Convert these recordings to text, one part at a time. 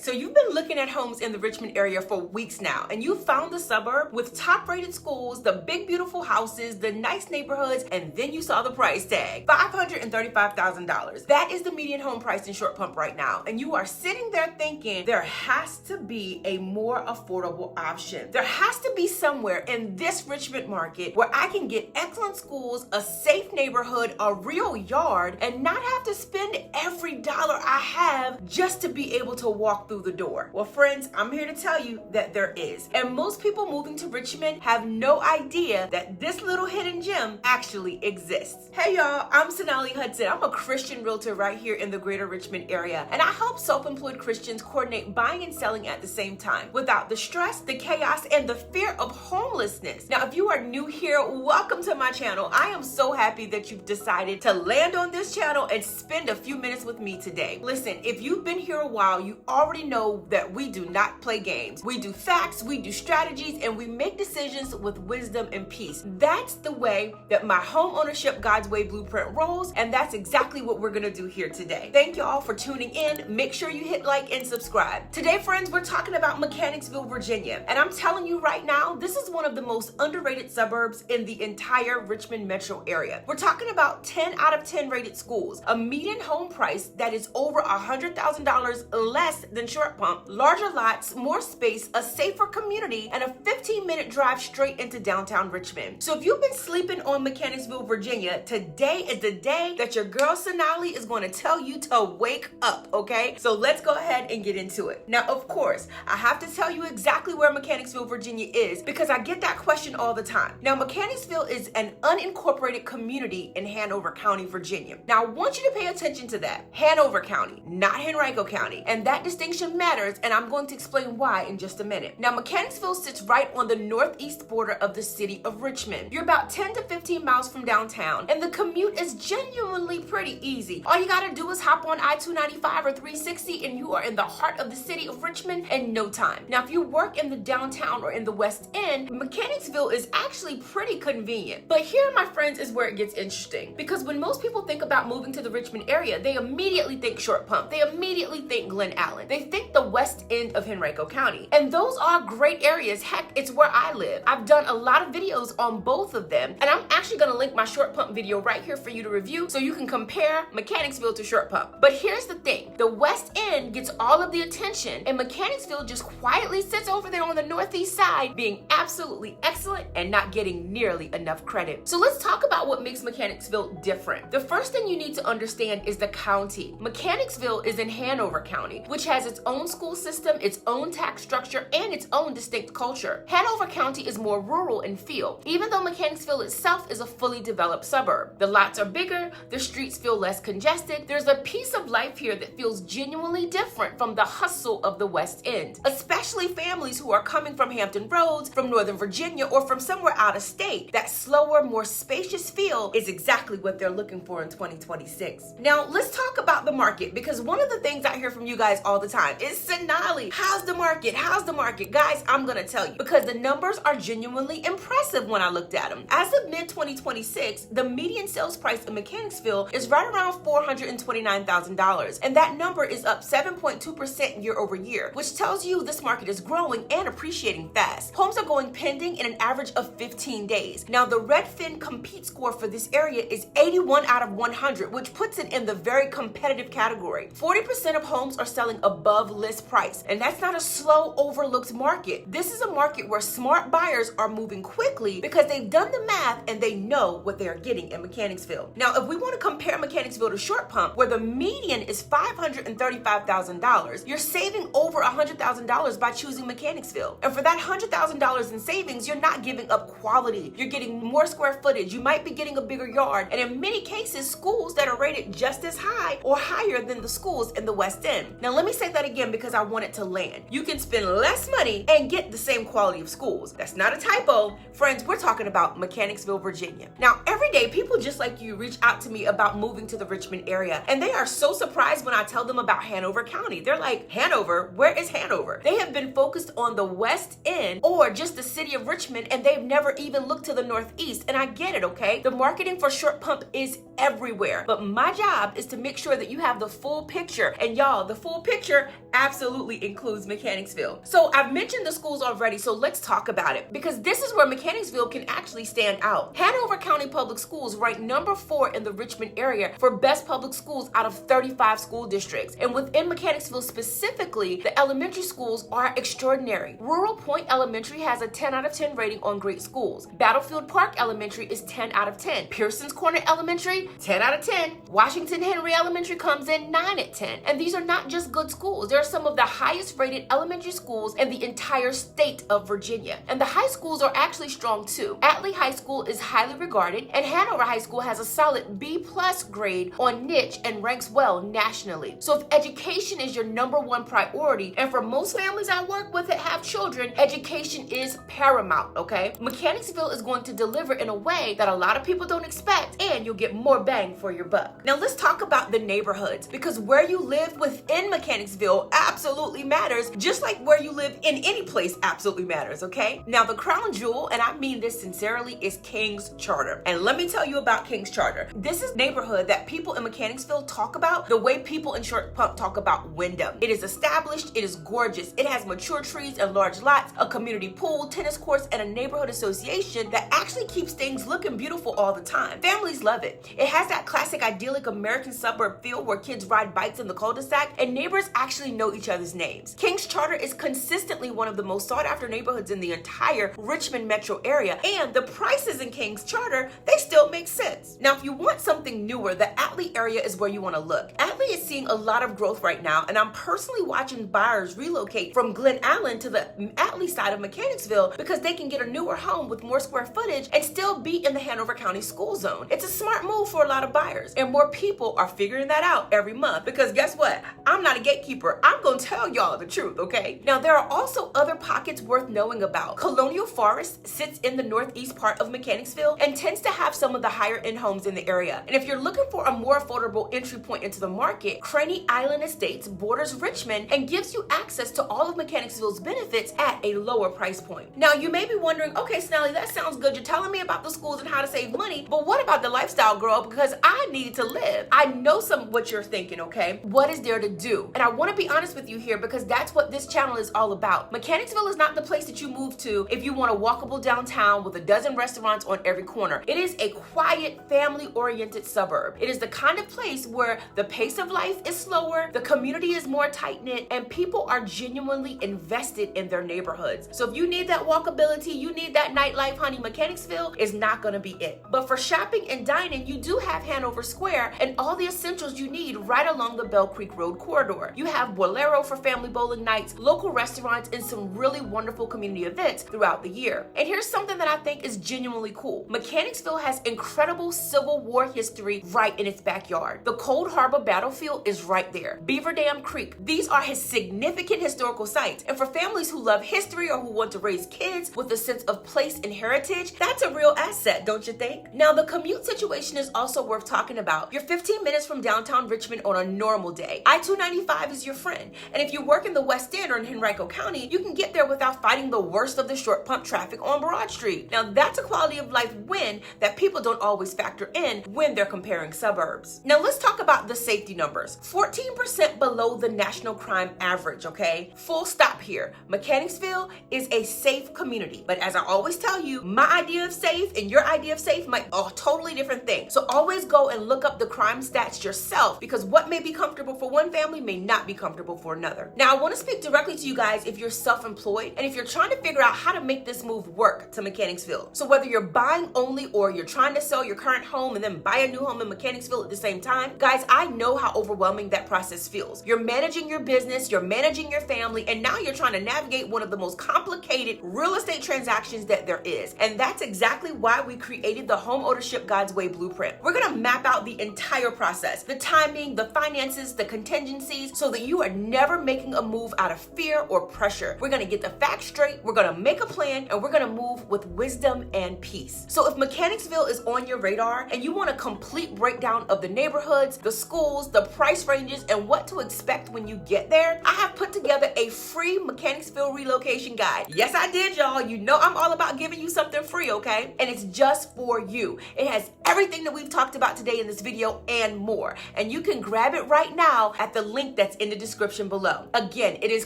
So you've been looking at homes in the Richmond area for weeks now, and you found the suburb with top-rated schools, the big beautiful houses, the nice neighborhoods, and then you saw the price tag, $535,000. That is the median home price in Short Pump right now, and you are sitting there thinking there has to be a more affordable option. There has to be somewhere in this Richmond market where I can get excellent schools, a safe neighborhood, a real yard, and not have to spend every dollar I have just to be able to walk through the door. Well, friends, I'm here to tell you that there is. And most people moving to Richmond have no idea that this little hidden gem actually exists. Hey y'all, I'm Sonali Hutson. I'm a Christian realtor right here in the greater Richmond area, and I help self-employed Christians coordinate buying and selling at the same time without the stress, the chaos, and the fear of homelessness. Now, if you are new here, welcome to my channel. I am so happy that you've decided to land on this channel and spend a few minutes with me today. Listen, if you've been here a while, you already know that we do not play games. We do facts, we do strategies, and we make decisions with wisdom and peace. That's the way that my Homeownership God's Way blueprint rolls, and that's exactly what we're gonna do here today. Thank you all for tuning in. Make sure you hit like and subscribe. Today, friends, we're talking about Mechanicsville, Virginia, and I'm telling you right now, this is one of the most underrated suburbs in the entire Richmond metro area. We're talking about 10 out of 10 rated schools, a median home price that is over $100,000 less than Short Pump, larger lots, more space, a safer community, and a 15-minute drive straight into downtown Richmond. So if you've been sleeping on Mechanicsville, Virginia, today is the day that your girl Sonali is going to tell you to wake up, okay? So let's go ahead and get into it. Now, of course, I have to tell you exactly where Mechanicsville, Virginia is because I get that question all the time. Now, Mechanicsville is an unincorporated community in Hanover County, Virginia. Now, I want you to pay attention to that. Hanover County, not Henrico County. And that distinction matters, and I'm going to explain why in just a minute. Now, Mechanicsville sits right on the northeast border of the city of Richmond. You're about 10 to 15 miles from downtown, and the commute is genuinely pretty easy. All you gotta do is hop on I-295 or 360, and you are in the heart of the city of Richmond in no time. Now, if you work in the downtown or in the West End, Mechanicsville is actually pretty convenient. But here, my friends, is where it gets interesting, because when most people think about moving to the Richmond area, they immediately think Short Pump. They immediately think Glen Allen. They think the West End of Henrico County. And those are great areas. Heck, it's where I live. I've done a lot of videos on both of them, and I'm actually gonna link my Short Pump video right here for you to review so you can compare Mechanicsville to Short Pump. But here's the thing. The West End gets all of the attention, and Mechanicsville just quietly sits over there on the northeast side, being absolutely excellent and not getting nearly enough credit. So let's talk about what makes Mechanicsville different. The first thing you need to understand is the county. Mechanicsville is in Hanover County, which has its own school system, its own tax structure, and its own distinct culture. Hanover County is more rural in feel, even though Mechanicsville itself is a fully developed suburb. The lots are bigger, the streets feel less congested. There's a piece of life here that feels genuinely different from the hustle of the West End, especially families who are coming from Hampton Roads, from Northern Virginia, or from somewhere out of state. That slower, more spacious feel is exactly what they're looking for in 2026. Now, let's talk about the market, because one of the things I hear from you guys all the time is, Sonali, how's the market? How's the market? Guys, I'm gonna tell you, because the numbers are genuinely impressive when I looked at them. As of mid-2026, the median sales price in Mechanicsville is right around $429,000, and that number is up 7.2% year over year, which tells you this market is growing and appreciating fast. Homes are going pending in an average of 15 days. Now, the Redfin Compete score for this area is 81 out of 100, which puts it in the very competitive category. 40% of homes are selling above list price, and that's not a slow, overlooked market. This is a market where smart buyers are moving quickly because they've done the math and they know what they are getting in Mechanicsville. Now, if we want to compare Mechanicsville to Short Pump, where the median is $535,000, you're saving over $100,000 by choosing Mechanicsville. And for that $100,000 in savings, you're not giving up quality. You're getting more square footage. You might be getting a bigger yard, and in many cases, schools that are rated just as high or higher than the schools in the West End. Now, let me say that again because I want it to land. You can spend less money and get the same quality of schools. That's not a typo. Friends, we're talking about Mechanicsville, Virginia. Now, every day, people just like you reach out to me about moving to the Richmond area, and they are so surprised when I tell them about Hanover County. They're like, Hanover? Where is Hanover? They have been focused on the West End or just the city of Richmond, and they've never even looked to the Northeast. And I get it, okay? The marketing for Short Pump is everywhere, but my job is to make sure that you have the full picture. And y'all, the full picture absolutely includes Mechanicsville. So I've mentioned the schools already, so let's talk about it, because this is where Mechanicsville can actually stand out. Hanover County Public Schools ranked number 4 in the Richmond area for best public schools out of 35 school districts. And within Mechanicsville specifically, the elementary schools are extraordinary. Rural Point Elementary has a 10 out of 10 rating on great schools. Battlefield Park Elementary is 10 out of 10. Pearson's Corner Elementary, 10 out of 10. Washington Henry Elementary comes in 9 out of 10. And these are not just good schools. They're some of the highest rated elementary schools in the entire state of Virginia. And the high schools are actually strong too. Atlee High School is highly regarded, and Hanover High School has a solid B+ grade on niche and ranks well nationally. So if education is your number one priority, and for most families I work with that have children, education is paramount, okay? Mechanicsville is going to deliver in a way that a lot of people don't expect, and you'll get more bang for your buck. Now let's talk about the neighborhoods, because where you live within Mechanicsville absolutely matters, just like where you live in any place absolutely matters, okay? Now the crown jewel, and I mean this sincerely, is King's Charter. And let me tell you about King's Charter. This is a neighborhood that people in Mechanicsville talk about the way people in Short Pump talk about Wyndham. It is established, it is gorgeous, it has mature trees and large lots, a community pool, tennis courts, and a neighborhood association that actually keeps things looking beautiful all the time. Families love it. It has that classic idyllic American suburb feel where kids ride bikes in the cul-de-sac and neighbors actually know each other's names. King's Charter is consistently one of the most sought after neighborhoods in the entire Richmond metro area, and the prices in King's Charter, they still make sense. Now if you want something newer, the Atlee area is where you want to look. Atlee is seeing a lot of growth right now, and I'm personally watching buyers relocate from Glen Allen to the Atlee side of Mechanicsville because they can get a newer home with more square footage and still be in the Hanover County school zone. It's a smart move for a lot of buyers, and more people are figuring that out every month, because guess what? I'm not a gatekeeper. I'm gonna tell y'all the truth, okay? Now there are also other pockets worth knowing about. Colonial Forest sits in the northeast part of Mechanicsville and tends to have some of the higher end homes in the area. And if you're looking for a more affordable entry point into the market, Craney Island Estates borders Richmond and gives you access to all of Mechanicsville's benefits at a lower price point. Now you may be wondering, okay, Sonali, that sounds good. You're telling me about the schools and how to save money, but what about the lifestyle, girl? Because I need to live. I know some of what you're thinking, okay? What is there to do? And I want to be honest with you here, because that's what this channel is all about. Mechanicsville is not the place that you move to if you want a walkable downtown with a dozen restaurants on every corner. It is a quiet, family-oriented suburb. It is the kind of place where the pace of life is slower, the community is more tight-knit, and people are genuinely invested in their neighborhoods. So if you need that walkability, you need that nightlife, honey, Mechanicsville is not gonna be it. But for shopping and dining, you do have Hanover Square and all the essentials you need right along the Bell Creek Road corridor. You have Bolero for family bowling nights, local restaurants, and some really wonderful community events throughout the year. And here's something that I think is genuinely cool. Mechanicsville has incredible Civil War history right in its backyard. The Cold Harbor battlefield is right there. Beaver Dam Creek. These are his significant historical sites. And for families who love history or who want to raise kids with a sense of place and heritage, that's a real asset, don't you think? Now, the commute situation is also worth talking about. You're 15 minutes from downtown Richmond on a normal day. I-295 is your friend. And if you work in the West End or in Henrico County, you can get there without fighting the worst of the Short Pump traffic on Broad Street. Now, that's a quality of life win that people don't always factor in when they're comparing suburbs. Now, let's talk about the safety numbers. 14% below the national crime average, okay? Full stop here. Mechanicsville is a safe community. But as I always tell you, my idea of safe and your idea of safe might be a totally different thing. So always go and look up the crime stats yourself, because what may be comfortable for one family may not be comfortable for another. Now, I want to speak directly to you guys if you're self-employed and if you're trying to figure out how to make this move work to Mechanicsville. So whether you're buying only or you're trying to sell your current home and then buy a new home in Mechanicsville at the same time, guys, I know how overwhelming that process feels. You're managing your business, you're managing your family, and now you're trying to navigate one of the most complicated real estate transactions that there is. And that's exactly why we created the Homeownership God's Way Blueprint. We're gonna map out the entire process, the timing, the finances, the contingencies, so that you are never making a move out of fear or pressure. We're gonna get the facts straight, we're gonna make a plan, and we're gonna move with wisdom and peace. So if Mechanicsville is on your radar and you want a complete breakdown of the neighborhoods, the schools, the price ranges, and what to expect when you get there, I have put together a free Mechanicsville relocation guide. Yes, I did, y'all. You know I'm all about giving you something free, okay? And it's just for you. It has everything that we've talked about today in this video and more. And you can grab it right now at the link that's in the description below. Again, it is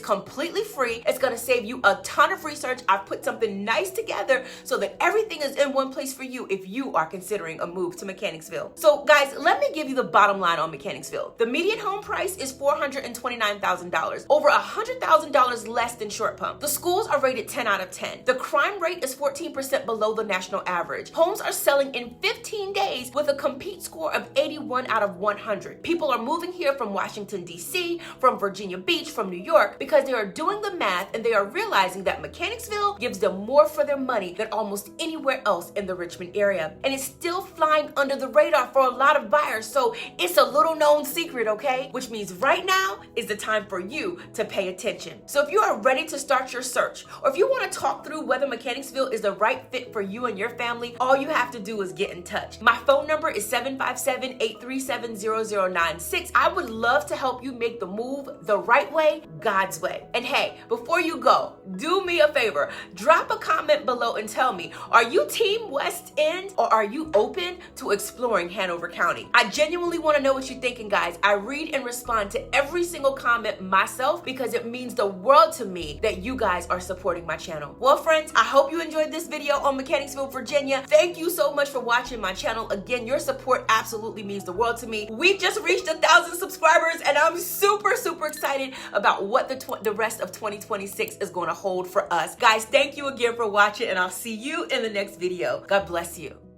completely free. It's gonna save you a ton of research. I've put something nice together so that everything is in one place for you if you are considering a move to Mechanicsville. So guys, let me give you the bottom line on Mechanicsville. The median home price is $429,000, over $100,000 less than Short Pump. The schools are rated 10 out of 10. The crime rate is 14% below the national average. Homes are selling in 15 days with a compete score of 81 out of 100. People are moving here from Washington, D.C., from Virginia Beach, from New York, because they are doing the math and they are realizing that Mechanicsville gives them more for their money than almost anywhere else in the Richmond area. And it's still flying under the radar for a lot of buyers, so it's a little known secret, okay? Which means right now is the time for you to pay attention. So if you are ready to start your search, or if you want to talk through whether Mechanicsville is the right fit for you and your family, all you have to do is get in touch. My phone number is 757-837-0096. I would love to help you make the move the right way, God's way. And hey, before you go, do me a favor. Drop a comment below and tell me, are you Team West End or are you open to exploring Hanover County? I genuinely want to know what you're thinking, guys. I read and respond to every single comment myself because it means the world to me that you guys are supporting my channel. Well, friends, I hope you enjoyed this video on Mechanicsville, Virginia. Thank you so much for watching my channel. Again, your support absolutely means the world to me. We just reached 1,000 subscribers and I'm super excited about what the rest of 2026 is going to hold for us. Guys, thank you again for watching and I'll see you in the next video. God bless you.